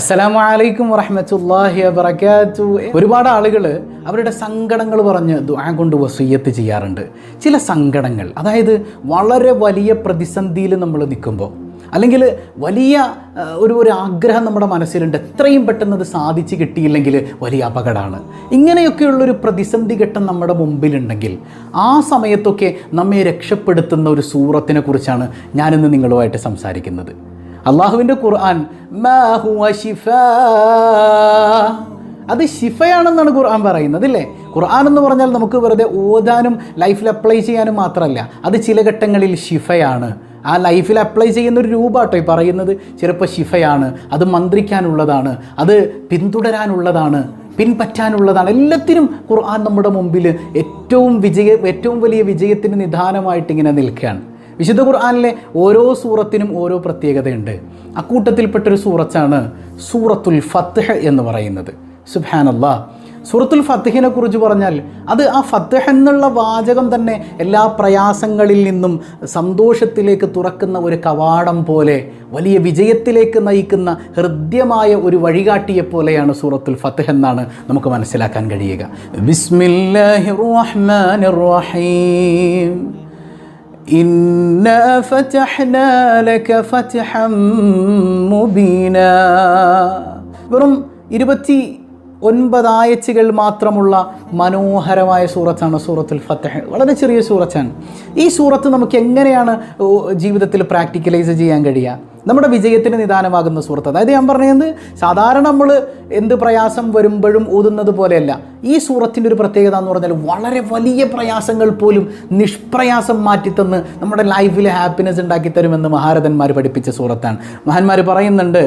അസ്സലാമു അലൈക്കും വറഹ്മത്തുള്ളാഹി വബറകാതുഹു. ഒരുപാട് ആളുകൾ അവരുടെ സങ്കടങ്ങൾ പറഞ്ഞ് ദുആ കൊണ്ട് വസിയ്യത്ത് ചെയ്യാറുണ്ട്. ചില സങ്കടങ്ങൾ, അതായത് വളരെ വലിയ പ്രതിസന്ധിയിൽ നമ്മൾ നിൽക്കുമ്പോൾ, അല്ലെങ്കിൽ വലിയ ഒരു ആഗ്രഹം നമ്മുടെ മനസ്സിലുണ്ട്, എത്രയും പെട്ടെന്ന് അത് സാധിച്ച് കിട്ടിയില്ലെങ്കിൽ വലിയ അപകടമാണ്. ഇങ്ങനെയൊക്കെയുള്ളൊരു പ്രതിസന്ധി ഘട്ടം നമ്മുടെ മുമ്പിലുണ്ടെങ്കിൽ ആ സമയത്തൊക്കെ നമ്മെ രക്ഷപ്പെടുത്തുന്ന ഒരു സൂറത്തിനെ കുറിച്ചാണ് ഞാനിന്ന് നിങ്ങളുമായിട്ട് സംസാരിക്കുന്നത്. അള്ളാഹുവിൻ്റെ ഖുർആൻ മാ ഹുവ ശിഫാ, അത് ശിഫയാണെന്നാണ് ഖുർആൻ പറയുന്നത്, അല്ലേ? ഖുർആൻ എന്ന് പറഞ്ഞാൽ നമുക്ക് വെറുതെ ഓതാനും ലൈഫിൽ അപ്ലൈ ചെയ്യാനും മാത്രമല്ല, അത് ചില ഘട്ടങ്ങളിൽ ശിഫയാണ്. ആ ലൈഫിൽ അപ്ലൈ ചെയ്യുന്നൊരു രൂപമാട്ടോ ഈ പറയുന്നത്. ചിലപ്പോൾ ശിഫയാണ്, അത് മന്ത്രിക്കാനുള്ളതാണ്, അത് പിന്തുടരാനുള്ളതാണ്, പിൻപറ്റാനുള്ളതാണ്. എല്ലാത്തിനും ഖുർആൻ നമ്മുടെ മുമ്പിൽ ഏറ്റവും വലിയ വിജയത്തിന് നിദാനമായിട്ട് ഇങ്ങനെ നിൽക്കുകയാണ്. വിശുദ്ധ ഖുർആനിലെ ഓരോ സൂറത്തിനും ഓരോ പ്രത്യേകതയുണ്ട്. അക്കൂട്ടത്തിൽപ്പെട്ടൊരു സൂറത്താണ് സൂറത്തുൽ ഫത്ഹ് എന്ന് പറയുന്നത്. സുബ്ഹാനല്ലാഹ്. സൂറത്തുൽ ഫത്ഹിനെ കുറിച്ച് പറഞ്ഞാൽ അത് ആ ഫത്ഹ് എന്നുള്ള വാചകം തന്നെ എല്ലാ പ്രയാസങ്ങളിൽ നിന്നും സന്തോഷത്തിലേക്ക് തുറക്കുന്ന ഒരു കവാടം പോലെ, വലിയ വിജയത്തിലേക്ക് നയിക്കുന്ന ഹൃദ്യമായ ഒരു വഴികാട്ടിയെ പോലെയാണ് സൂറത്തുൽ ഫത്ഹ് എന്നാണ് നമുക്ക് മനസ്സിലാക്കാൻ കഴിയുക. ബിസ്മില്ലാഹിർ റഹ്മാനിർ റഹീം. ഇന്നാ ഫതഹ്നാ ലക ഫത്ഹൻ മുബീനാ. വെറും 29 ആയത്തുകൾ മാത്രമുള്ള മനോഹരമായ സൂറത്താണ് സൂറത്തുൽ ഫത്ഹ്. വളരെ ചെറിയ സൂറത്താണ്. ഈ സൂറത്ത് നമുക്ക് എങ്ങനെയാണ് ജീവിതത്തിൽ പ്രാക്ടിക്കലൈസ് ചെയ്യാൻ കഴിയുക? നമ്മുടെ വിജയത്തിന് നിദാനമാകുന്ന സൂറത്ത്. അതായത് ഞാൻ പറഞ്ഞത്, സാധാരണ നമ്മൾ എന്ത് പ്രയാസം വരുമ്പോഴും ഓതുന്നത് പോലെയല്ല. ഈ സൂറത്തിൻ്റെ ഒരു പ്രത്യേകത എന്ന് പറഞ്ഞാൽ വളരെ വലിയ പ്രയാസങ്ങൾ പോലും നിഷ്പ്രയാസം മാറ്റിത്തന്ന് നമ്മുടെ ലൈഫിൽ ഹാപ്പിനെസ് ഉണ്ടാക്കിത്തരുമെന്ന് മഹാരഥന്മാർ പഠിപ്പിച്ച സൂറത്താണ്. മഹാന്മാർ പറയുന്നുണ്ട്,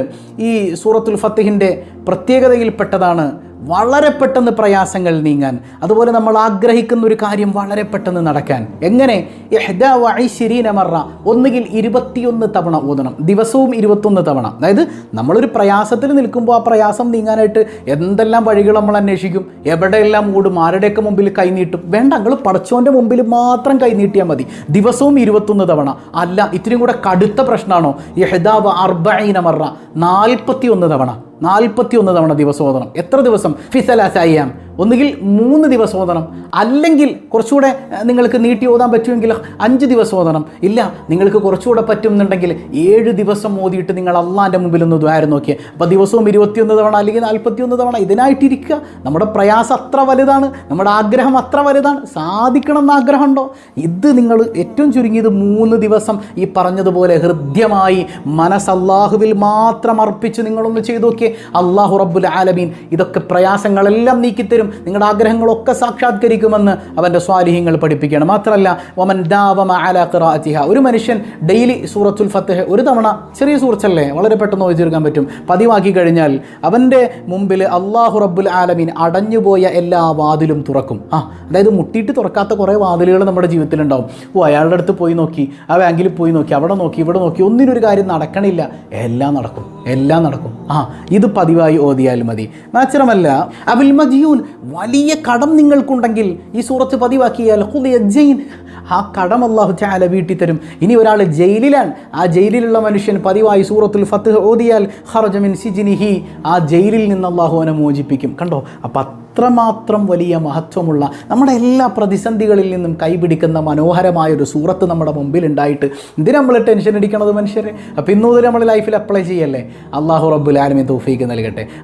ഈ സൂറത്തുൽ ഫത്ഹിൻ്റെ പ്രത്യേകതയിൽപ്പെട്ടതാണ് വളരെ പെട്ടെന്ന് പ്രയാസങ്ങൾ നീങ്ങാൻ, അതുപോലെ നമ്മൾ ആഗ്രഹിക്കുന്ന ഒരു കാര്യം വളരെ പെട്ടെന്ന് നടക്കാൻ. എങ്ങനെ? 21 മറ, ഒന്നുകിൽ 21 തവണ ഓതണം, ദിവസവും 21 തവണ. അതായത് നമ്മളൊരു പ്രയാസത്തിൽ നിൽക്കുമ്പോൾ ആ പ്രയാസം നീങ്ങാനായിട്ട് എന്തെല്ലാം വഴികൾ നമ്മൾ അന്വേഷിക്കും, എവിടെയെല്ലാം ഓടും, ആരുടെയൊക്കെ മുമ്പിൽ കൈനീട്ടും. വേണ്ട, നിങ്ങൾ പടച്ചോൻ്റെ മുമ്പിൽ മാത്രം കൈനീട്ടിയാൽ മതി. ദിവസവും 21 തവണ. അല്ല, ഇത്തിരി കൂടെ കടുത്ത പ്രശ്നമാണോ? 41 മറ, 41 തവണ. 41 തവണ ദിവസം ഓതണം. എത്ര ദിവസം? ഫിസലാസ അയ്യാം. ഒന്നുകിൽ 3 ദിവസം ഓതണം, അല്ലെങ്കിൽ കുറച്ചുകൂടെ നിങ്ങൾക്ക് നീട്ടി ഓതാൻ പറ്റുമെങ്കിൽ 5 ദിവസം ഓതണം. ഇല്ല, നിങ്ങൾക്ക് കുറച്ചുകൂടെ പറ്റുന്നുണ്ടെങ്കിൽ 7 ദിവസം ഓതിയിട്ട് നിങ്ങൾ അള്ളാൻ്റെ മുമ്പിൽ ഒന്ന് ദുആ നോക്കിയാൽ, അപ്പോൾ ദിവസവും 21 തവണ അല്ലെങ്കിൽ 41 തവണ ഇതിനായിട്ടിരിക്കുക. നമ്മുടെ പ്രയാസം അത്ര വലുതാണ്, നമ്മുടെ ആഗ്രഹം അത്ര വലുതാണ്. സാധിക്കണം എന്ന് ആഗ്രഹമുണ്ടോ? ഇത് നിങ്ങൾ ഏറ്റവും ചുരുങ്ങിയത് 3 ദിവസം ഈ പറഞ്ഞതുപോലെ ഹൃദ്യമായി മനസ്സ് അള്ളാഹുവിൽ മാത്രം അർപ്പിച്ച് നിങ്ങളൊന്ന് ചെയ്തു നോക്കിയേ. അള്ളാഹു റബ്ബുൽ ആലമീൻ ഇതൊക്കെ പ്രയാസങ്ങളെല്ലാം നീക്കിത്തരും, നിങ്ങളുടെ ആഗ്രഹങ്ങളൊക്കെ സാക്ഷാത്കരിക്കുമെന്ന് അവൻ്റെ സ്വാലിഹീങ്ങൾ പഠിപ്പിക്കുകയാണ്. മാത്രമല്ല, വമൻ ദാവമ അലാ ഖിറാഅതിഹാ, ഒരു മനുഷ്യൻ ഡെയിലി സൂറത്തുൽ ഫത്ഹ് ഒരു തവണ, ചെറിയ സൂറത്തല്ലേ, വളരെ പെട്ടെന്ന് ഓതി തീർക്കാൻ പറ്റും, പതിവാക്കി കഴിഞ്ഞാൽ അവൻ്റെ മുമ്പിൽ അള്ളാഹു റബ്ബുൽ ആലമീൻ അടഞ്ഞുപോയ എല്ലാ വാതിലും തുറക്കും. അതായത് മുട്ടിയിട്ട് തുറക്കാത്ത കുറേ വാതിലുകൾ നമ്മുടെ ജീവിതത്തിലുണ്ടാവും. അയാളുടെ അടുത്ത് പോയി നോക്കി, ആ ബാങ്കിൽ പോയി നോക്കി, അവിടെ നോക്കി, ഇവിടെ നോക്കി, ഒന്നിനൊരു കാര്യം നടക്കണില്ല. എല്ലാം നടക്കും. ഇത് പതിവായി ഓതിയാൽ മതി. മാത്രമല്ല, അബുൽ മദ്യൂൻ, വലിയ കടം നിങ്ങൾക്കുണ്ടെങ്കിൽ ഈ സൂറത്ത് പതിവാക്കിയാൽ ആ കടം അല്ലാഹു തആല വീട്ടി തരും. ഇനി ഒരാൾ ജയിലിലാണ്, ആ ജയിലിലുള്ള മനുഷ്യൻ പതിവായി സൂറത്തുൽ ഫത്ഹ് ഓതിയാൽ ഖറജ മിൻ സിജ്നിഹി, ആ ജയിലിൽ നിന്ന് അല്ലാഹു അവനെ മോചിപ്പിക്കും. കണ്ടോ? അപ്പം അത്രമാത്രം വലിയ മഹത്വമുള്ള, നമ്മുടെ എല്ലാ പ്രതിസന്ധികളിൽ നിന്നും കൈപിടിക്കുന്ന മനോഹരമായൊരു സൂറത്ത് നമ്മുടെ മുമ്പിൽ ഉണ്ടായിട്ട് എന്തിനാ നമ്മൾ ടെൻഷൻ അടിക്കണത് മനുഷ്യരെ? അപ്പം ഇന്നു മുതൽ നമ്മൾ ലൈഫിൽ അപ്ലൈ ചെയ്യല്ലേ. അല്ലാഹു റബ്ബുൽ ആലമീൻ തൗഫീഖ് നൽകട്ടെ.